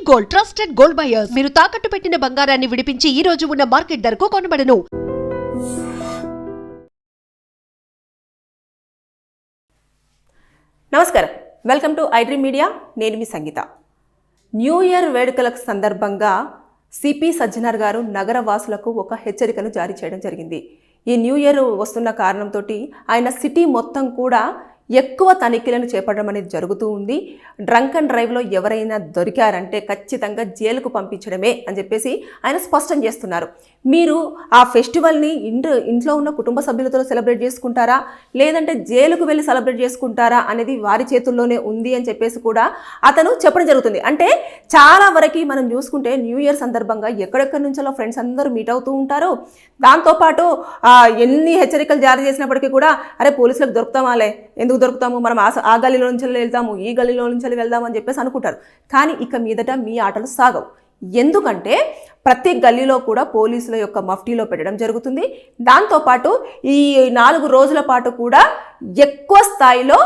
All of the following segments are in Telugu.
గోల్డ్ ట్రస్టెడ్ గోల్డ్ బయర్స్ మీరు తాకట్టు పెట్టిన బంగారాన్ని విడిపించి ఈ రోజు ఉన్న మార్కెట్ ధరకు కొనబడను. నమస్కారం, వెల్కమ్ టు ఐడ్రీమ్ మీడియా. నేను మీ సంగీత. న్యూ ఇయర్ వేడుకల సందర్భంగా సిపి సజ్జనార్ గారు నగర వాసులకు ఒక హెచ్చరికను జారీ చేయడం జరిగింది. ఈ న్యూ ఇయర్ వస్తున్న కారణంతో ఆయన సిటీ మొత్తం కూడా ఎక్కువ తనిఖీలను చేపట్టడం అనేది జరుగుతూ ఉంది. డ్రంక్ అండ్ డ్రైవ్లో ఎవరైనా దొరికారంటే ఖచ్చితంగా జైలుకు పంపించడమే అని చెప్పేసి ఆయన స్పష్టం చేస్తున్నారు. మీరు ఆ ఫెస్టివల్ని ఇంట్లో ఉన్న కుటుంబ సభ్యులతో సెలబ్రేట్ చేసుకుంటారా, లేదంటే జైలుకు వెళ్ళి సెలబ్రేట్ చేసుకుంటారా అనేది వారి చేతుల్లోనే ఉంది అని చెప్పేసి కూడా అతను చెప్పడం జరుగుతుంది. అంటే చాలా వరకు మనం చూసుకుంటే న్యూ ఇయర్ సందర్భంగా ఎక్కడెక్కడి నుంచో ఫ్రెండ్స్ అందరూ మీట్ అవుతూ ఉంటారు. దాంతోపాటు ఎన్ని హెచ్చరికలు జారీ చేసినప్పటికీ కూడా అరే పోలీసులకు దొరుకుతామాలే, ఎందుకు దొరుకుతాము, మనం ఆ గల్లీలో నుంచి వెళ్తాము, ఈ గల్లీలో నుంచి వెళ్దాము అని చెప్పేసి అనుకుంటారు. కానీ ఇక మీదట మీ ఆటలు సాగవు. ఎందుకంటే ప్రతి గల్లీలో కూడా పోలీసుల యొక్క మఫ్టీలో పెట్టడం జరుగుతుంది. దాంతోపాటు ఈ 4 రోజుల పాటు కూడా ఎక్కువ స్థాయిలో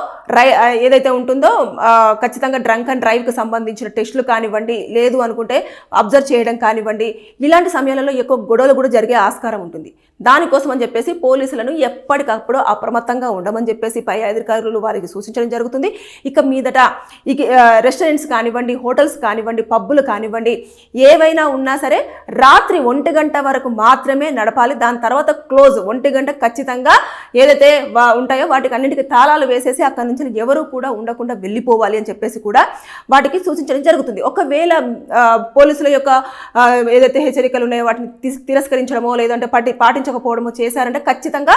ఏదైతే ఉంటుందో ఖచ్చితంగా డ్రంక్ అండ్ డ్రైవ్కి సంబంధించిన టెస్టులు కానివ్వండి, లేదు అనుకుంటే అబ్జర్వ్ చేయడం కానివ్వండి, ఇలాంటి సమయాలలో ఎక్కువ గొడవలు కూడా జరిగే ఆస్కారం ఉంటుంది. దానికోసం అని చెప్పేసి పోలీసులను ఎప్పటికప్పుడు అప్రమత్తంగా ఉండమని చెప్పేసి పై అధికారులు వారికి సూచించడం జరుగుతుంది. ఇక మీదట రెస్టారెంట్స్ కానివ్వండి, హోటల్స్ కానివ్వండి, పబ్బులు కానివ్వండి, ఏవైనా ఉన్నా సరే రాత్రి 1 గంట వరకు మాత్రమే నడపాలి. దాని తర్వాత క్లోజ్. 1 గంట ఖచ్చితంగా ఏదైతే ఉంటాయో వాటికి అన్నింటికి తాళాలు వేసేసి అక్కడి నుంచి ఎవరు కూడా ఉండకుండా వెళ్ళిపోవాలి అని చెప్పేసి కూడా వాటికి సూచించడం జరుగుతుంది. ఒకవేళ పోలీసుల యొక్క ఏదైతే హెచ్చరికలు ఉన్నాయో వాటిని తిరస్కరించడమో లేదంటే పాటించకపోవడమో చేశారంటే ఖచ్చితంగా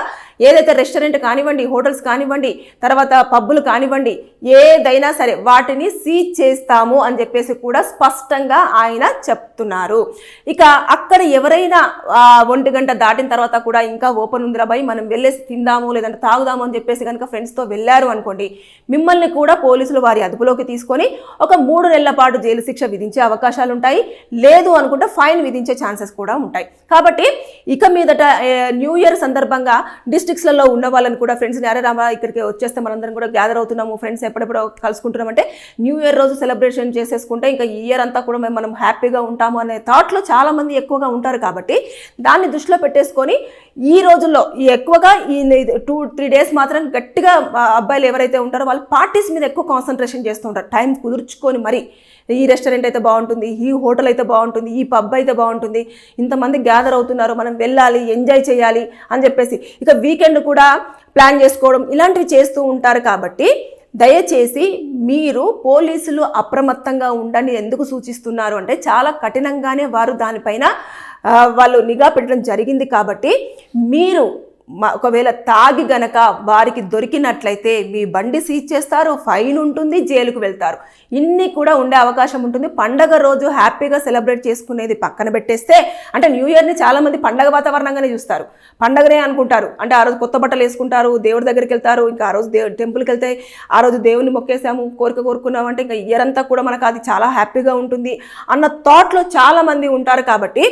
ఏదైతే రెస్టారెంట్ కానివ్వండి, హోటల్స్ కానివ్వండి, తర్వాత పబ్బులు కానివ్వండి, ఏదైనా సరే వాటిని సీజ్ చేస్తాము అని చెప్పేసి కూడా స్పష్టంగా ఆయన చెప్తున్నారు. ఇక అక్కడ ఎవరైనా 1 గంట దాటిన తర్వాత కూడా ఇంకా ఓపెన్ ఉందిరా భయ్, మనం వెళ్ళేసి తిందాము లేదంటే తాగుదాము అని చెప్పేసి కనుక ఫ్రెండ్స్తో వెళ్ళారు అనుకోండి, మిమ్మల్ని కూడా పోలీసులు వారి అదుపులోకి తీసుకొని ఒక 3 నెలల పాటు జైలు శిక్ష విధించే అవకాశాలు ఉంటాయి. లేదు అనుకుంటే ఫైన్ విధించే ఛాన్సెస్ కూడా ఉంటాయి. కాబట్టి ఇక మీదట న్యూ ఇయర్ సందర్భంగా డిస్ట్రిక్ట్స్లలో ఉన్న వాళ్ళని కూడా ఫ్రెండ్స్ని అరే రామా ఇక్కడికి వచ్చేస్తే మనందరం కూడా గ్యాదర్ అవుతున్నాము, ఫ్రెండ్స్ ఎప్పుడెప్పుడో కలుసుకుంటున్నామంటే న్యూ ఇయర్ రోజు సెలబ్రేషన్ చేసేసుకుంటే ఇంకా ఈ ఇయర్ అంతా కూడా మనం హ్యాపీగా ఉంటాము అనే థాట్లో చాలామంది ఎక్కువగా ఉంటారు. కాబట్టి దాన్ని దృష్టిలో పెట్టేసుకొని ఈ రోజుల్లో ఎక్కువగా ఈ 2-3 డేస్ మాత్రం గట్టిగా అబ్బాయిలు ఎవరైతే ఉంటారో వాళ్ళు పార్టీస్ మీద ఎక్కువ కాన్సన్ట్రేషన్ చేస్తూ ఉంటారు. టైం కుదుర్చుకొని మరి ఈ రెస్టారెంట్ అయితే బాగుంటుంది, ఈ హోటల్ అయితే బాగుంటుంది, ఈ పబ్ అయితే బాగుంటుంది, ఇంతమంది గ్యాదర్ అవుతున్నారు, మనం వెళ్ళాలి, ఎంజాయ్ చేయాలి అని చెప్పేసి ఇక వీకెండ్ కూడా ప్లాన్ చేసుకోవడం ఇలాంటివి చేస్తూ ఉంటారు. కాబట్టి దయచేసి మీరు పోలీసులు అప్రమత్తంగా ఉండండి. ఎందుకు సూచిస్తున్నారు అంటే చాలా కఠినంగానే వారు దానిపైన వాళ్ళు నిఘా పెట్టడం జరిగింది. కాబట్టి మీరు ఒకవేళ తాగి గనక వారికి దొరికినట్లయితే మీ బండి సీజ్ చేస్తారు, ఫైన్ ఉంటుంది, జైలుకు వెళ్తారు. ఇన్ని కూడా ఉండే అవకాశం ఉంటుంది. పండగ రోజు హ్యాపీగా సెలబ్రేట్ చేసుకునేది పక్కన పెట్టేస్తే, అంటే న్యూ ఇయర్ని చాలామంది పండగ వాతావరణంగానే చూస్తారు, పండగనే అనుకుంటారు. అంటే ఆ రోజు కొత్త బట్టలు వేసుకుంటారు, దేవుడి దగ్గరికి వెళ్తారు, ఇంకా ఆ రోజు టెంపుల్కి వెళ్తే ఆ రోజు దేవుని మొక్కేసాము, కోరుకున్నాము అంటే ఇంకా ఇయర్ అంతా కూడా మనకు అది చాలా హ్యాపీగా ఉంటుంది అన్న థాట్లో చాలామంది ఉంటారు. కాబట్టి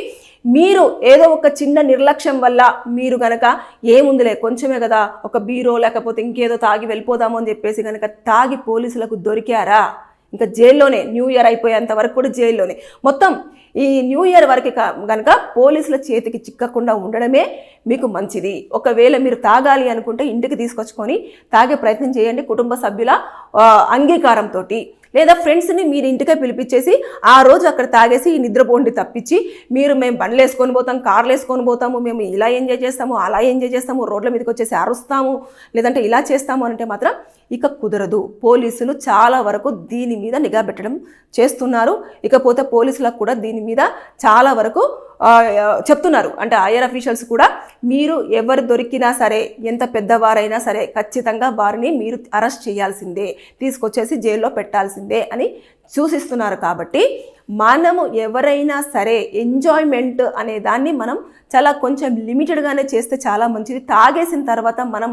మీరు ఏదో ఒక చిన్న నిర్లక్ష్యం వల్ల మీరు కనుక ఏముందిలే కొంచెమే కదా, ఒక బీరో లేకపోతే ఇంకేదో తాగి వెళ్ళిపోదాము అని చెప్పేసి కనుక తాగి పోలీసులకు దొరికారా, ఇంకా జైల్లోనే. న్యూ ఇయర్ అయిపోయేంత వరకు కూడా జైల్లోనే. మొత్తం ఈ న్యూ ఇయర్ వరకు కనుక పోలీసుల చేతికి చిక్కకుండా ఉండడమే మీకు మంచిది. ఒకవేళ మీరు తాగాలి అనుకుంటే ఇంటికి తీసుకొచ్చుకొని తాగే ప్రయత్నం చేయండి, కుటుంబ సభ్యుల అంగీకారంతో. లేదా ఫ్రెండ్స్ని మీరు ఇంటికే పిలిపించేసి ఆ రోజు అక్కడ తాగేసి నిద్రపోండి తప్పించి మేము బండ్లు వేసుకొని పోతాం, కార్లు వేసుకొని పోతాము, మేము ఇలా ఎంజాయ్ చేస్తాము, అలా ఎంజాయ్ చేస్తాము, రోడ్ల మీదకి వచ్చేసి అరుస్తాము, లేదంటే ఇలా చేస్తాము అంటే మాత్రం ఇక కుదరదు. పోలీసులు చాలా వరకు దీని మీద నిఘా పెట్టడం చేస్తున్నారు. ఇకపోతే పోలీసులకు కూడా దీని మీద చాలా వరకు చెప్తున్నారు. అంటే హైయర్ అఫీషియల్స్ కూడా మీరు ఎవరు దొరికినా సరే, ఎంత పెద్దవారైనా సరే ఖచ్చితంగా వారిని మీరు అరెస్ట్ చేయాల్సిందే, తీసుకొచ్చేసి జైల్లో పెట్టాల్సిందే అని సూచిస్తున్నారు. కాబట్టి మనము ఎవరైనా సరే ఎంజాయ్మెంట్ అనే దాన్ని మనం చాలా కొంచెం లిమిటెడ్గానే చేస్తే చాలా మంచిది. తాగేసిన తర్వాత మనం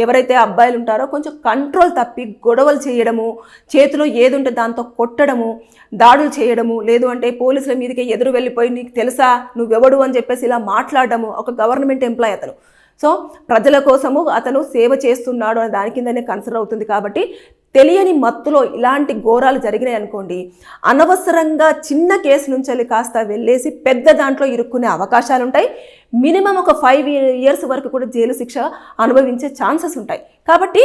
ఎవరైతే అబ్బాయిలు ఉంటారో కొంచెం కంట్రోల్ తప్పి గొడవలు చేయడము, చేతిలో ఏది ఉంటే దాంతో కొట్టడము, దాడులు చేయడము, లేదు అంటే పోలీసుల మీదకి ఎదురు వెళ్ళిపోయి నీకు తెలుసా నువ్వెవడు అని చెప్పేసి ఇలా మాట్లాడడము. ఒక గవర్నమెంట్ ఎంప్లాయ్ అతను, సో ప్రజల కోసము అతను సేవ చేస్తున్నాడు అనే దాని కిందనే కన్సిడర్ అవుతుంది. కాబట్టి తెలియని మత్తులో ఇలాంటి ఘోరాలు జరిగినాయి అనుకోండి, అనవసరంగా చిన్న కేసు నుంచి కాస్త వెళ్ళేసి పెద్ద దాంట్లో ఇరుక్కునే అవకాశాలు ఉంటాయి. మినిమం ఒక 5 years వరకు కూడా జైలు శిక్ష అనుభవించే ఛాన్సెస్ ఉంటాయి. కాబట్టి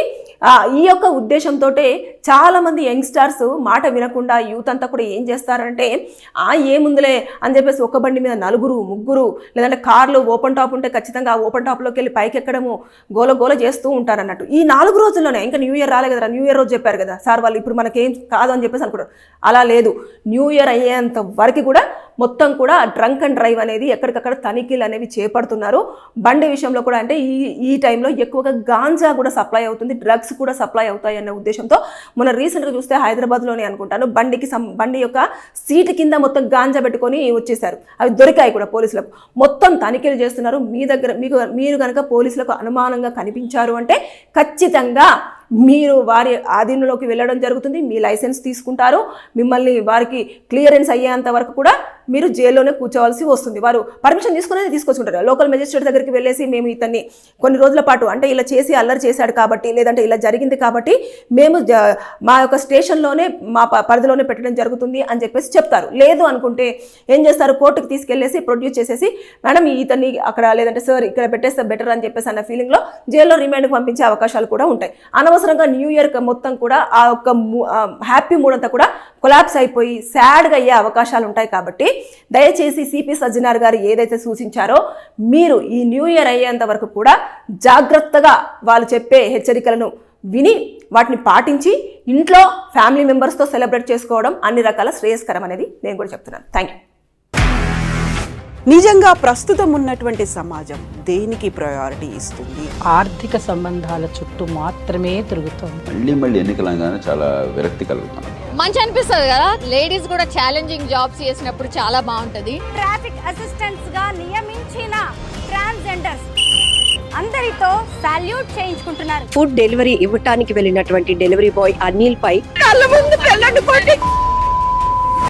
ఈ యొక్క ఉద్దేశంతో చాలామంది యంగ్స్టర్స్ మాట వినకుండా యూత్ అంతా కూడా ఏం చేస్తారంటే ఏముందులే అని చెప్పేసి ఒక బండి మీద 4, 3 లేదంటే కార్లు ఓపెన్ టాప్ ఉంటే ఖచ్చితంగా ఆ ఓపెన్ టాప్లోకి వెళ్ళి పైకి ఎక్కడము గోల చేస్తూ ఉంటారు అన్నట్టు. ఈ 4 రోజుల్లోనే, ఇంకా న్యూ ఇయర్ రాలే కదా, న్యూ ఇయర్ రోజు చెప్పారు కదా సార్ వాళ్ళు ఇప్పుడు మనకేం కాదు అని చెప్పేసి అనుకుంటారు. అలా లేదు, న్యూ ఇయర్ అయ్యేంత వరకు కూడా మొత్తం కూడా డ్రంక్ అండ్ డ్రైవ్ అనేది ఎక్కడికక్కడ తనిఖీలు అనేవి చేపడుతున్నారు. బండి విషయంలో కూడా అంటే ఈ టైంలో ఎక్కువగా గాంజా కూడా సప్లై అవుతుంది, డ్రగ్స్ కూడా సప్లై అవుతాయి అనే ఉద్దేశంతో మొన్న రీసెంట్గా చూస్తే హైదరాబాద్లోనే అనుకుంటాను బండి యొక్క సీటు కింద మొత్తం గాంజా పెట్టుకొని వచ్చేసారు. అవి దొరికాయి కూడా పోలీసులకు. మొత్తం తనిఖీలు చేస్తున్నారు. మీ దగ్గర మీరు కనుక పోలీసులకు అనుమానంగా కనిపించారు అంటే ఖచ్చితంగా మీరు వారి ఆధీనంలోకి వెళ్ళడం జరుగుతుంది. మీ లైసెన్స్ తీసుకుంటారు. మిమ్మల్ని వారికి క్లియరెన్స్ అయ్యేంత వరకు కూడా మీరు జైల్లోనే కూర్చోవాల్సి వస్తుంది. వారు పర్మిషన్ తీసుకునేది తీసుకొచ్చుకుంటారు. లోకల్ మెజిస్ట్రేట్ దగ్గరికి వెళ్ళేసి మేము ఇతన్ని కొన్ని రోజుల పాటు అంటే ఇలా చేసి అల్లరి చేశాడు కాబట్టి లేదంటే ఇలా జరిగింది కాబట్టి మేము మా యొక్క స్టేషన్లోనే మా పరిధిలోనే పెట్టడం జరుగుతుంది అని చెప్పేసి చెప్తారు. లేదు అనుకుంటే ఏం చేస్తారు, కోర్టుకి తీసుకెళ్ళేసి ప్రొడ్యూస్ చేసేసి మేడం ఇతన్ని అక్కడ లేదంటే సార్ ఇక్కడ పెట్టేస్తే బెటర్ అని చెప్పేసి అన్న ఫీలింగ్లో జైల్లో రిమాండ్కి పంపించే అవకాశాలు కూడా ఉంటాయి. అనవసరంగా న్యూ ఇయర్ మొత్తం కూడా ఆ యొక్క హ్యాపీ మూడ్ అంతా కూడా కొలాప్స్ అయిపోయి సాడ్గా అయ్యే అవకాశాలు ఉంటాయి. కాబట్టి దయచేసి సిపి సజ్జనార్ గారు ఏదైతే సూచించారో మీరు ఈ న్యూ ఇయర్ అయ్యేంత వరకు కూడా జాగ్రత్తగా వాళ్ళు చెప్పే హెచ్చరికలను విని వాటిని పాటించి ఇంట్లో ఫ్యామిలీ మెంబర్స్తో సెలబ్రేట్ చేసుకోవడం అన్ని రకాల శ్రేయస్కరం అనేది నేను కూడా చెప్తున్నాను. Thank you. నిజంగా ప్రస్తుతం ఉన్నటువంటి సమాజం దేనికి ప్రయారిటీ ఇస్తుంది? ఆర్థిక సంబంధాల చుట్టూ మాత్రమే తిరుగుతోంది. మళ్ళీ ఎన్నికలంగానే చాలా విరక్తి కలుగుతాను. మంచి అనిపిస్తుంది కదా, లేడీస్ కూడా ఛాలెంజింగ్ జాబ్స్ చేసినప్పుడు చాలా బాగుంటది. ట్రాఫిక్ అసిస్టెంట్స్ గా నియమించిన ట్రాన్స్జెండర్స్ అందరితో సాల్యూట్ చేయించుకుంటున్నారు. ఫుడ్ డెలివరీ ఇవ్వటానికి వెళ్ళినటువంటి డెలివరీ బాయ్ అనిల్ పై కళ్ళ ముందు